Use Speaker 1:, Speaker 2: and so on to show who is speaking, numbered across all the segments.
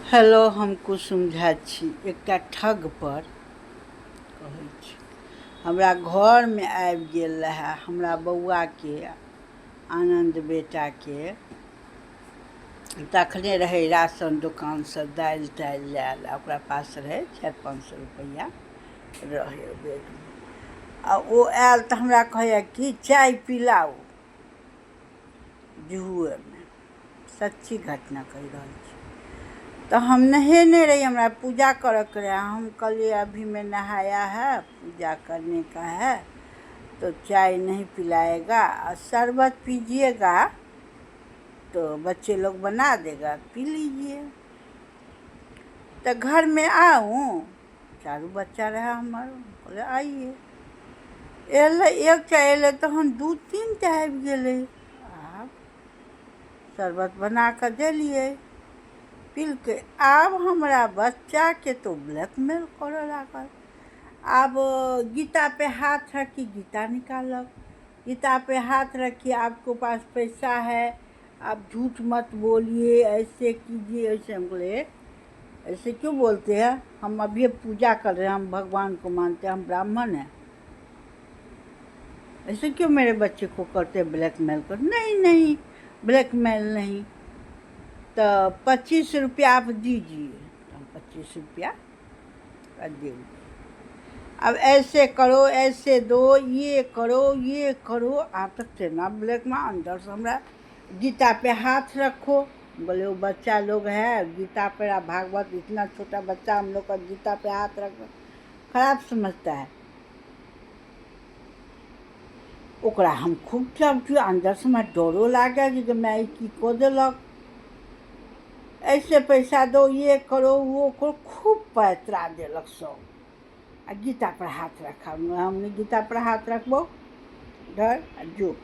Speaker 1: Hello, हम कुसुम झा छी। एकटा ठग पर कहै छी। हमरा घरमे आबि गेल रहए हमरा बौआके, आनन्द बेटाके। तखने रहै राशन दोकानसँ दालि तालि लायल, ओकरा पास रहै 400-500 रुपैआ रहै बैगमे। आ ओ आयल तऽ हमरा कहैए कि चाय पिलाउ जुहुएमे। सच्ची घटना कहि रहल छी। तो हम नहेने रही, हमरा पूजा करके रहे। हम कहलिए अभी मैं नहाया है, पूजा करने का है, तो चाय नहीं पिलाएगा, शरबत पीजिएगा तो बच्चे लोग बना देगा, पी लीजिए। तो घर में आऊँ, चारू बच्चा रहा हमारो, बोले आइए। एले एक चाय एले तो हम 2-3 चाय आबि गेलै। आब शरबत बना कऽ देलिए, पिलकै। आब हमरा बच्चाके तो ब्लैकमेल करऽ लागल। अब गीता पे हाथ रखी, गीता निकालक। गीता पे हाथ रखी, आपको पास पैसा है, आप झूठ मत बोलिए, ऐसे कीजिए, ऐसे। हम बोले ऐसे क्यों बोलते हैं? हम अभी पूजा कर रहे हैं, हम भगवान को मानते हैं, हम ब्राह्मण हैं। ऐसे क्यों मेरे बच्चे को करते हैं ब्लैकमेल कर? नहीं, ब्लैकमेल नहीं। तो 25 रुपया आप दीजिए। तो हम 25 रुपया देंगे। अब ऐसे करो, ऐसे दो, ये करो। आप तक ना ब्लैक में अंदर से हमरा गीता पे हाथ रखो। बोले वो बच्चा लोग है, गीता पे भागवत, इतना छोटा बच्चा हम लोग का गीता पे हाथ रखो, खराब समझता है। ओकरा हम खूब चबकियो, अंदर से हमरा डरो लागे कि मैं की को देलक। ऐसे पैसा दो, ये करो, वो करो, खूब पैतरा देलक सब। आ गीता पर हाथ रखा। हमने गीता पर हाथ रखबो, धर जो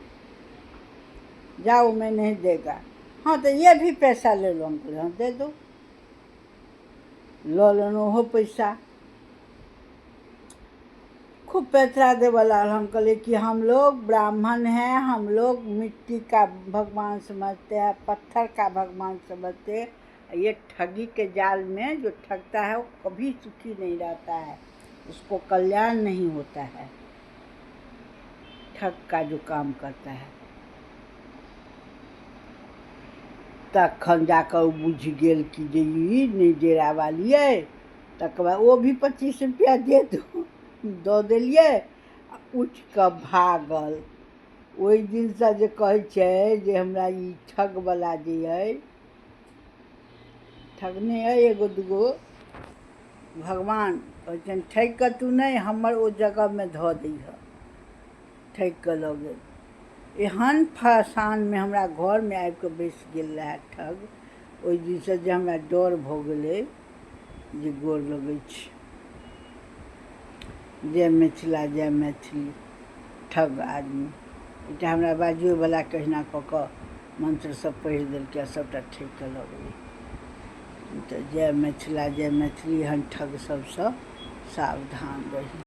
Speaker 1: जाओ, मैं नहीं देगा। हाँ तो ये भी पैसा ले लो। हमको हाँ दे दो, लो लेनो हो पैसा। खूब पैतरा दे वाला। हम कहले कि हम लोग ब्राह्मण हैं, हम लोग मिट्टी का भगवान समझते हैं, पत्थर का भगवान समझते हैं। ये ठगी के जाल में जो ठगता है वो कभी सुखी नहीं रहता है, उसको कल्याण नहीं होता है। ठग का जो काम करता है, तखन जाकर बुझ गेल कि जे ई नहीं डेरा वाली है। तक वो भी 25 रुपया दो देलिए, उठ कऽ भागल। ओहि दिनसँ जे कहै छै जे हमरा ई ठगवला जे अइ, ठगने अइ एगो दूगो भगवान, कहै छनि ठगि कऽ तू नहि हमर ओ जगहमे धऽ दइहऽ। ठगि कऽ लऽ गेल। एहन फसानमे हमरा घरमे आबि कऽ बैसि गेल रहए ठग। ओहि दिनसँ जे हमरा डर भऽ गेलै जे गोर लगै छी। जय मिथिला, जय मैथिली। ठग आदमी एकटा हमरा बाजुएवला कहिना कऽ कऽ मंत्र सब पढ़ि देलकै आ सबटा ठकि कऽ लऽ गेलै। तऽ जय मिथिला, जय मैथिली। एहन ठग सबसँ सावधान रही।